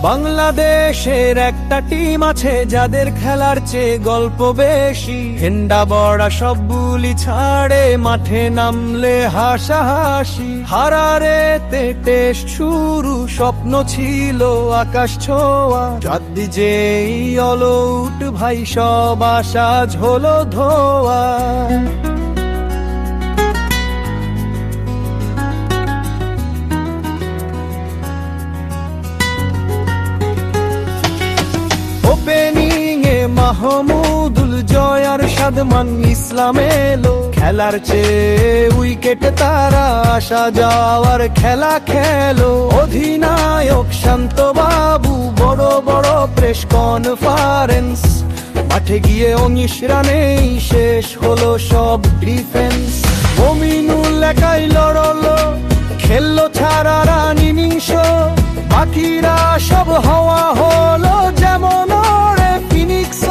বাংলাদেশের একটা টিম আছে যাদের খেলার চেয়ে গল্প বেশি। হেন্ডা বড়া সব বুলি ছাড়ে মাঠে নামলে হাসাহাসি। হারারেতে টেস্ট শুরু, স্বপ্ন ছিল আকাশ ছোঁয়া। যদি যেই অলৌট ভাই সব আশা হলো ধোয়া। ওপেনিং এ মাহমুদুল জয়ার সাদমান ইসলাম এলো। খেলার চেয়ে উইকেটে তারা আসা যাওয়ার খেলা খেলো। অধিনায়ক শান্ত বাবু বড় বড় প্রেস কনফারেন্স। মাঠে গিয়ে 19 রানেই শেষ হলো সব ডিফেন্স। মমিনুল একাই লড়লো, খেললো ছাড়া রান ইনিংস। বাকিরা সব হওয়া হলো যেমন ওরে ফিনিক্স।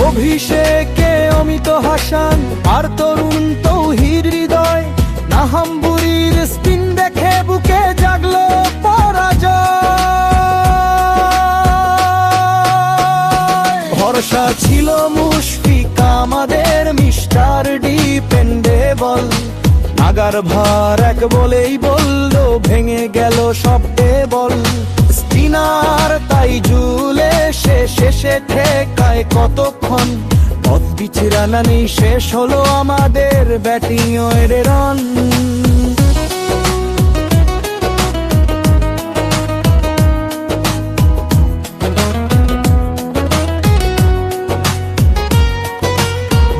অভিষেকে অমিত হাসান আর তরুণ তৌহিদ হৃদয়। নাহাম্বুরির স্পিন দেখে বুকে জাগলো পরাজয়। ভরসা ছিল মুশফিক আমাদের মিস্টার ডিপেন্ডেবল। নাগার ভার এক বলেই বললো, ভেঙে গেল সব টেবল। স্পিনার তাই জুলে শেষে ঠেকায় কতক্ষণ। পথ পিছিয়ে নেই শেষ হলো আমাদের ব্যাটিং এর রান।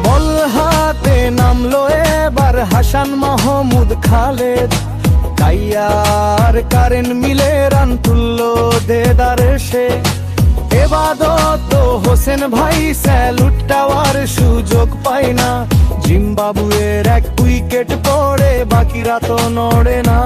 বল হাতে নামলো এবার হাসান মাহমুদ খালেদ। কাইয়ার কারেন মিলে রান তুললো দেদার সে। এবাদত হোসেন ভাই স্যালুট টাওয়ার সুযোগ পায় না। জিম্বাবুয়ের এক উইকেট পড়ে বাকিরা তো নড়ে না।